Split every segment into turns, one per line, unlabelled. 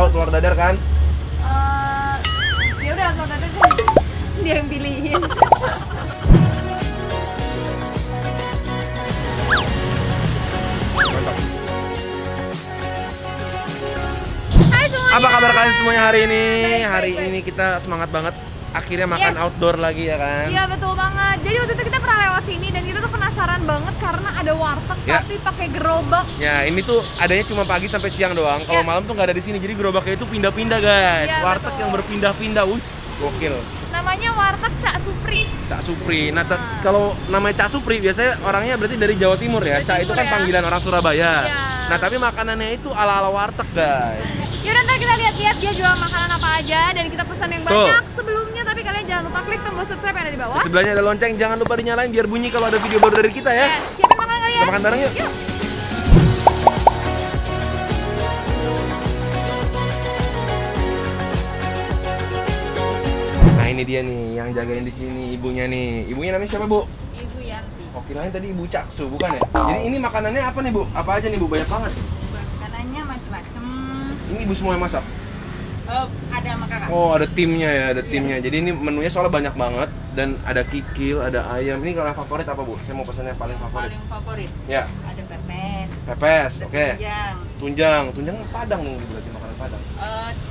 tahu telur dadar kan?
Ya udah telur dadar deh. Dia yang pilihin.
Mantap.
Hai semuanya.
Apa kabar kalian semuanya hari ini?
Baik,
Hari
baik.
ini kita semangat banget. Akhirnya makan outdoor lagi ya kan?
Iya betul banget. Jadi waktu itu kita pernah lewat sini dan kita tuh penasaran banget karena ada warteg
Ya.
tapi pakai gerobak.
Ya ini tuh adanya cuma pagi sampai siang doang. Kalau
Ya.
malam tuh nggak ada di sini. Jadi gerobaknya itu pindah-pindah guys.
Ya,
Warteg
betul.
yang berpindah-pindah. Gokil.
Namanya warteg Cak Supri.
Cak Supri. Nah, kalau namanya Cak Supri biasanya orangnya berarti dari Jawa Timur ya.
Jawa
Cak itu
Timur
kan
ya.
panggilan orang Surabaya.
Iya.
Nah, tapi makanannya itu ala-ala warteg, guys.
Yaudah ntar kita lihat-lihat dia jual makanan apa aja dan kita pesan yang
Tuh.
banyak sebelumnya. Tapi kalian jangan lupa klik tombol subscribe yang ada di bawah.
Di sebelahnya ada lonceng, jangan lupa dinyalain biar bunyi kalau ada video baru dari kita ya.
Siapin makanan kalian.
Kita makan bareng yuk.
Yuk.
Nah, ini dia nih yang jagain di sini ibunya nih. Ibunya namanya siapa, Bu?
Ibu Yanti.
Oh, kirain tadi Ibu Caksu, bukan ya? Jadi ini makanannya apa nih, Bu? Apa aja nih, Bu? Banyak banget.
Makanannya macam-macam.
Ini Ibu semua yang masak?
Ada sama kakak.
Oh, ada timnya ya, ada timnya. Jadi ini menunya soalnya banyak banget dan ada kikil, ada ayam. Ini kalau yang favorit apa, Bu? Saya mau pesan yang paling favorit.
Paling favorit.
Ya,
Ada pepes.
pepes,
Ada
oke.
tunjang.
Tunjang Padang nih berarti makanan Padang.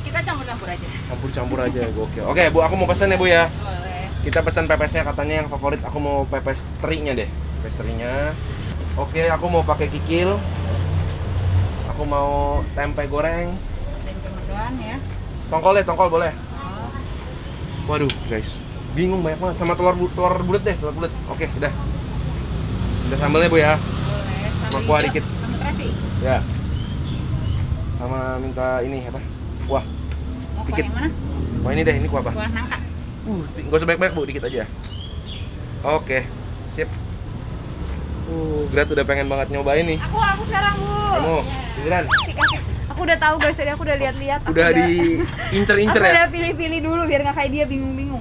Kita campur-campur aja.
Campur-campur aja, gokil. Oke, Bu, aku mau pesan ya, Bu ya.
Boleh.
Kita pesan pepesnya katanya yang favorit. Aku mau pepes terinya deh. Pepes terinya. Oke, aku mau pakai kikil. Aku mau tempe goreng.
Dan kemudian ya.
Tongkol boleh.
Oh,
Waduh, guys. Bingung banyak banget sama telur bulat deh, telur bulat. Oke, udah. Udah sambelnya, Bu ya.
boleh.
Sama
Tapi
kuah
hijau,
dikit.
sama terasi.
Ya. Sama minta ini apa? Kuah.
Mau kuah
Dikit.
yang mana?
Wah, ini deh, ini kuah apa?
Kuah nangka.
Nggak usah banyak-banyak, Bu, dikit aja. Oke, sip. Grat udah pengen banget nyobain nih.
Aku sekarang, Bu.
Kamu, giliran.
Kasih. Aku udah tahu guys, tadi aku udah lihat-lihat.
Udah diincer-incer
Aku
ya?
udah pilih-pilih dulu biar nggak kayak dia bingung-bingung.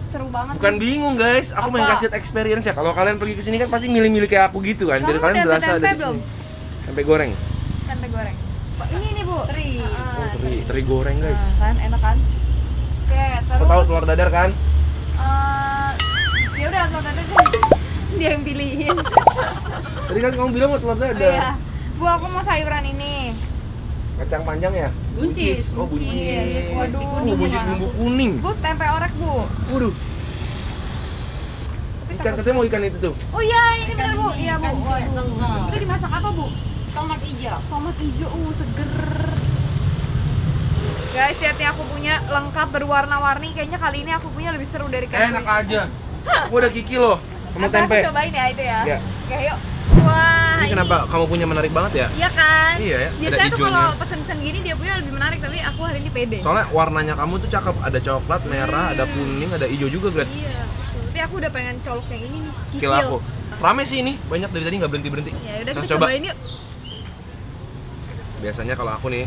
Seru banget.
Bukan bingung guys, aku
Apa?
pengen kasih experience ya. Kalau kalian pergi ke sini kan pasti milih-milih kayak aku gitu kan. Biar
Kamu
kalian
udah
berasa
tempe
ada di
belum?
sini. Tempe goreng.
Tempe goreng. Ini nih, Bu.
Teri.
Oh, teri goreng guys.
Nah, kan enak kan? Oke, terus.
Aku tahu telur dadar kan?
Ya udah telur dadar deh. Dia yang pilihin.
Tadi kan kamu bilang mau telur
Iya.
dadar.
Bu, aku mau sayuran ini.
Kacang panjang ya?
Buncis.
Oh, buncis.
Waduh.
Buncis bumbu kuning.
Bu, tempe orek, Bu.
Waduh. Ikan katanya mau ikan itu tuh.
Oh iya, ini
Ikan
benar, Bu.
ini,
Iya, Bu.
ikan
Waduh.
tongkol.
Itu dimasak apa, Bu?
Tomat hijau.
Tomat hijau, seger. Guys, lihat nih aku punya lengkap berwarna-warni. Kayaknya kali ini aku punya lebih seru dari kalian.
Enak aja. Aku ada kiki loh sama
Aku
tempe.
cobain ya itu ya.
Iya.
Oke, yuk. Wah,
Ini kenapa kamu punya menarik banget ya?
Iya kan?
Iya ya, ada
Biasanya tuh
hijaunya.
kalau pesen-pesen gini dia punya lebih menarik, tapi aku hari ini pede.
Soalnya warnanya kamu tuh cakep. Ada coklat, merah, ada kuning, ada hijau juga, Gret.
Iya, betul. Tapi aku udah pengen colok yang ini nih.
Kikil aku. Rame sih ini, banyak dari tadi nggak berhenti.
Ya udah
Nah,
kita
coba.
cobain yuk.
Biasanya kalau aku nih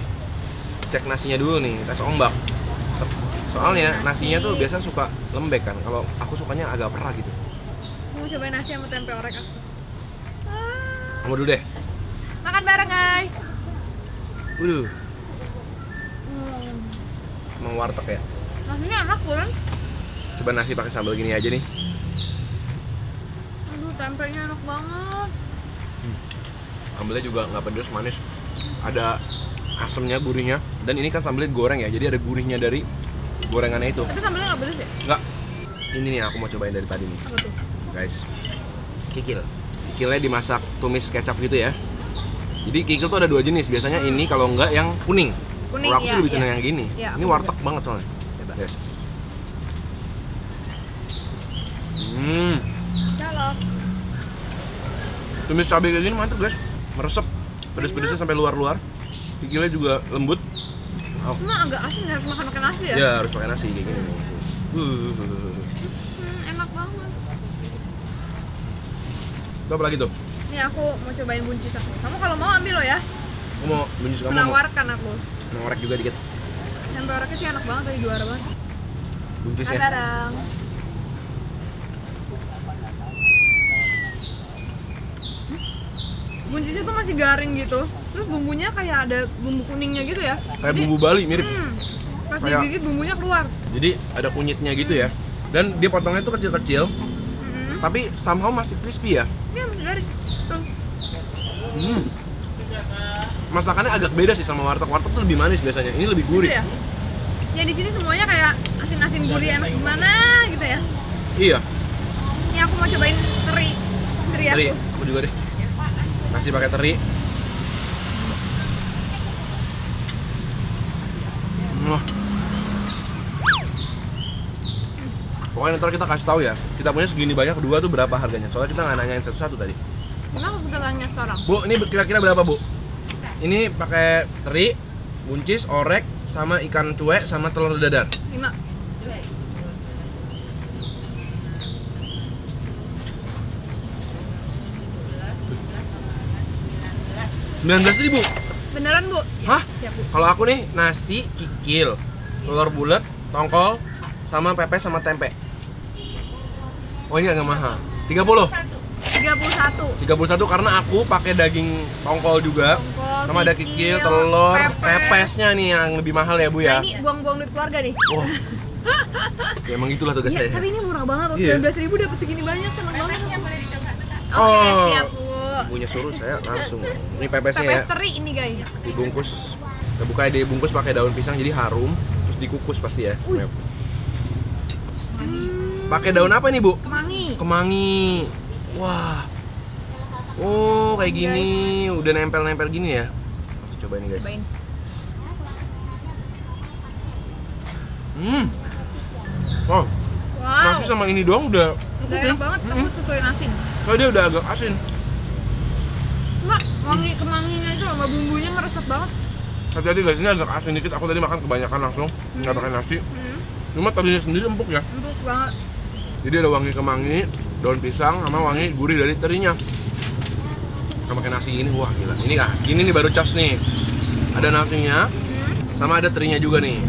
cek nasinya dulu nih, tes ombak. Soalnya nasinya tuh biasa suka lembek kan. Kalau aku sukanya agak perah gitu.
Aku mau cobain nasi sama tempe orek aku.
Kamu dulu deh.
Makan bareng, guys.
Waduh, emang warteg ya.
Nasinya enak pun.
Coba nasi pakai sambal gini aja nih.
Aduh, tempenya enak banget.
Sambalnya juga nggak pedes, manis. Ada asemnya, gurihnya. Dan ini kan sambalnya goreng ya, jadi ada gurihnya dari gorengannya itu.
Tapi sambelnya nggak pedes ya?
Nggak. Ini nih yang aku mau cobain dari tadi nih,
Apa tuh?
guys. Kikil. Kikilnya dimasak tumis kecap gitu ya. Jadi kikil tuh ada dua jenis. Biasanya ini kalau nggak yang kuning.
Kuning,
Kalau aku sih
iya,
lebih seneng
iya.
yang gini.
Iya,
Ini
aku
warteg
juga.
banget soalnya.
Coba.
Guys.
Colok.
Tumis cabai kayak gini mantep guys. Meresep. Pedes-pedesnya sampai luar-luar. Kikilnya juga lembut. Oh.
Cuma agak asin, harus makan pakai nasi ya?
Ya harus pakai nasi kayak gini nih.
Enak banget.
Itu apa lagi tuh?
Nih aku mau cobain buncis aku. Kamu kalau mau ambil loh ya.
Aku mau buncis kamu mau
Menawarkan aku.
ngorek juga dikit.
Tempe oreknya sih enak banget tadi, juara banget.
Buncis ya.
Kadang. buncisnya tuh masih garing gitu. Terus bumbunya kayak ada bumbu kuningnya gitu ya.
Kayak bumbu Bali mirip.
Pas
Kayak-
digigit bumbunya keluar.
Jadi ada kunyitnya gitu ya. Dan dia potongnya tuh kecil-kecil, tapi somehow masih crispy ya.
Iya masih garing. Tuh.
Masakannya agak beda sih sama warteg. Warteg tuh lebih manis biasanya. Ini lebih gurih.
Gitu ya. Ya di sini semuanya kayak asin-asin gurih enak gimana gitu ya.
Iya.
Ini aku mau cobain teri
Teri,
aku.
aku juga deh. Nasi pakai teri. Wah. Pokoknya ntar kita kasih tahu ya. Kita punya segini banyak, kedua tuh berapa harganya? Soalnya kita nggak nanyain satu-satu tadi.
Kenapa kita tanya sekarang?
Bu, ini kira-kira berapa, Bu? Ini pakai teri, buncis, orek, sama ikan cuek, sama telur dadar.
5.
Rp19.000.
Beneran, Bu?
Hah?
Siap, Bu.
Kalau aku nih nasi, kikil, telur bulat, tongkol, sama pepes sama tempe. Oh ini agak mahal. 30.
31.
31 karena aku pakai daging tongkol juga.
Tongkol,
Sama ada kikil, telur, pepesnya nih yang lebih mahal ya, Bu ya.
Nah, ini buang-buang duit keluarga nih.
Wah. Ya emang itulah tugas
Iya,
saya.
tapi ini murah banget loh.
Iya.
19.000 dapat segini banyak, seneng banget.
Pepesnya boleh dicoba.
Oke,
Oh.
siap, Bu.
Ibunya suruh saya langsung. Ini pepesnya ya.
Pepes teri ini, guys.
Dibungkus. Kita buka dibungkus pakai daun pisang jadi harum, terus dikukus pasti ya.
Wih.
Pakai daun apa nih, Bu?
Kemangi.
Kemangi. Wah. Oh, kayak gini. Udah nempel-nempel gini ya. Langsung cobain nih, guys.
Cobain.
Oh,
Wow.
nasi sama ini doang udah
Udah enak banget, aku sesuai nasi.
soalnya dia udah agak asin.
Enggak, wangi kemanginya itu sama bumbunya ngeresep banget.
Hati-hati guys, ini agak asin dikit. Aku tadi makan kebanyakan langsung, nggak pakai nasi. Cuma tadinya sendiri empuk ya.
Empuk banget.
Jadi ada wangi kemangi, daun pisang, sama wangi gurih dari terinya. Sama pakai nasi ini, wah gila. Ini ini nih baru cas nih. Ada nasinya, sama ada terinya juga nih.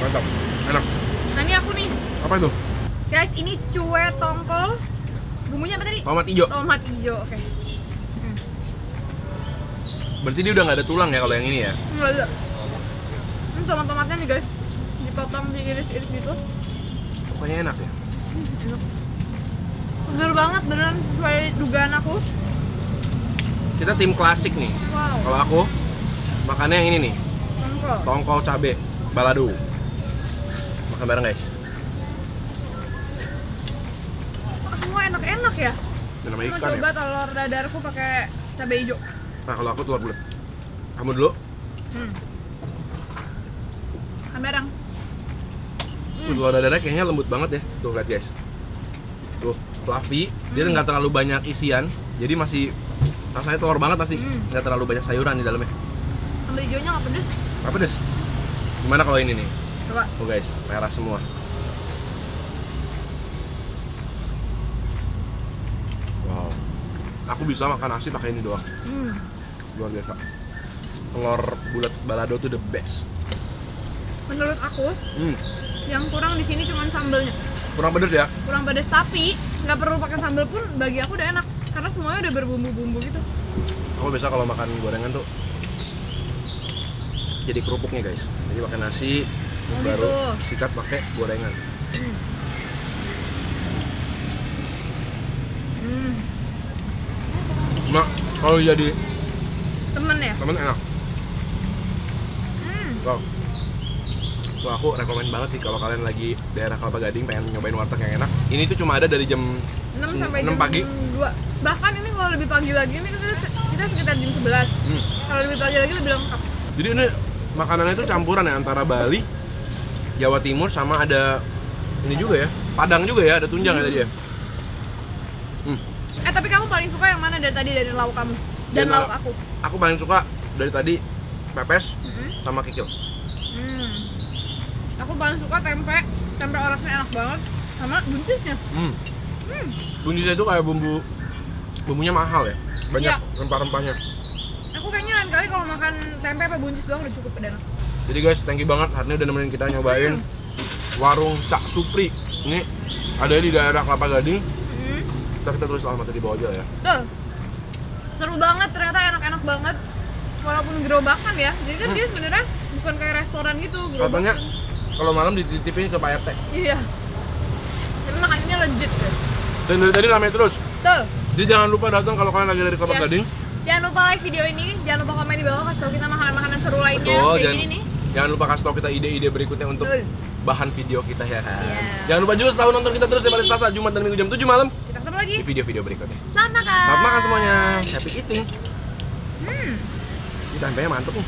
Mantap, enak.
Nah ini aku nih,
Apa itu?
guys, ini cue tongkol. Bumbunya apa tadi?
Tomat hijau.
Tomat hijau, oke.
Berarti dia udah nggak ada tulang ya kalau yang ini ya?
Enggak ada. Ini sama tomatnya nih guys, dipotong, diiris-iris gitu.
Pokoknya enak ya.
Enak. Seger banget, beneran sesuai dugaan aku.
Kita tim klasik nih.
Wow,
Kalau aku makannya yang ini nih,
tongkol.
tongkol cabe balado. Makan bareng guys.
Kok semua enak-enak ya?
Ini nama
Aku mau
ikan ya.
coba telur dadarku pakai cabai hijau.
Nah kalau aku telur bulat. Kamu dulu.
Makan bareng.
Tuh, telur dadarnya kayaknya lembut banget ya. Tuh lihat guys. Tuh fluffy. Dia nggak terlalu banyak isian. Jadi masih rasanya telur banget pasti. Nggak terlalu banyak sayuran di dalamnya.
Sambal hijaunya nggak pedes.
Apa pedes? Gimana kalau ini nih?
Coba.
Tuh guys, merah semua. Wow. Aku bisa makan nasi pakai ini doang. Luar biasa. Telur bulat balado tuh the best.
Menurut aku, yang kurang di sini cuma sambelnya.
Kurang pedes ya?
Kurang pedes, tapi nggak perlu pakai sambal pun bagi aku udah enak karena semuanya udah berbumbu-bumbu gitu.
Aku biasa kalau makan gorengan tuh jadi kerupuknya guys. Jadi pakai nasi, terus
Oh,
baru
gitu.
sikat pakai gorengan. Nah, kalau jadi
Temen ya?
temen enak. Wow. Wah, aku rekomen banget sih kalau kalian lagi daerah Kelapa Gading pengen nyobain warteg yang enak. Ini tuh cuma ada dari jam
6 sampai
6
jam
pagi.
2. Bahkan ini kalau lebih pagi lagi ini kita sekitar jam 11. Kalau lebih pagi lagi lebih lengkap.
Jadi ini makanannya itu campuran ya antara Bali, Jawa Timur sama ada ini juga ya, Padang juga ya, ada tunjang ya tadi ya.
Tapi kamu paling suka yang mana dari tadi dari lauk kamu? Dan
Dari
lauk
lauk.
aku?
Aku paling suka dari tadi pepes sama kikil.
Aku paling suka tempe oraknya enak banget sama buncisnya.
Buncisnya itu kayak bumbunya mahal ya, banyak
Iya.
rempah-rempahnya.
Aku kayaknya lain kali kalau makan tempe apa buncis doang udah cukup enak.
Jadi guys, thank you banget hari ini udah nemenin kita nyobain warung Cak Supri. Ini ada di daerah Kelapa Gading. Ntar kita tulis alamatnya di bawah aja ya.
Tuh. Seru banget, ternyata enak-enak banget. Walaupun gerobakan ya. Jadi kan dia sebenarnya bukan kayak restoran gitu,
Katanya
gerobakan.
kalau malam dititipin ke Pak RT.
Iya. Tapi makanannya legit deh.
Dan dari tadi ramai terus.
Tuh.
Jadi jangan lupa datang kalau kalian lagi dari Kelapa
Yes.
Gading.
Jangan lupa like video ini, jangan lupa komen di bawah kasih tau kita makanan-makanan seru lainnya
Betul,
kayak
jangan,
gini nih.
jangan lupa kasih tau kita ide-ide berikutnya untuk
Betul.
bahan video kita ya kan.
Iya.
Jangan lupa juga selalu nonton kita terus ya pada Selasa, Jumat dan Minggu jam 7 malam
Kita ketemu lagi.
di video-video berikutnya.
Selamat makan.
Selamat makan semuanya. Happy eating.
Hmm.
Ini tempenya mantep nih.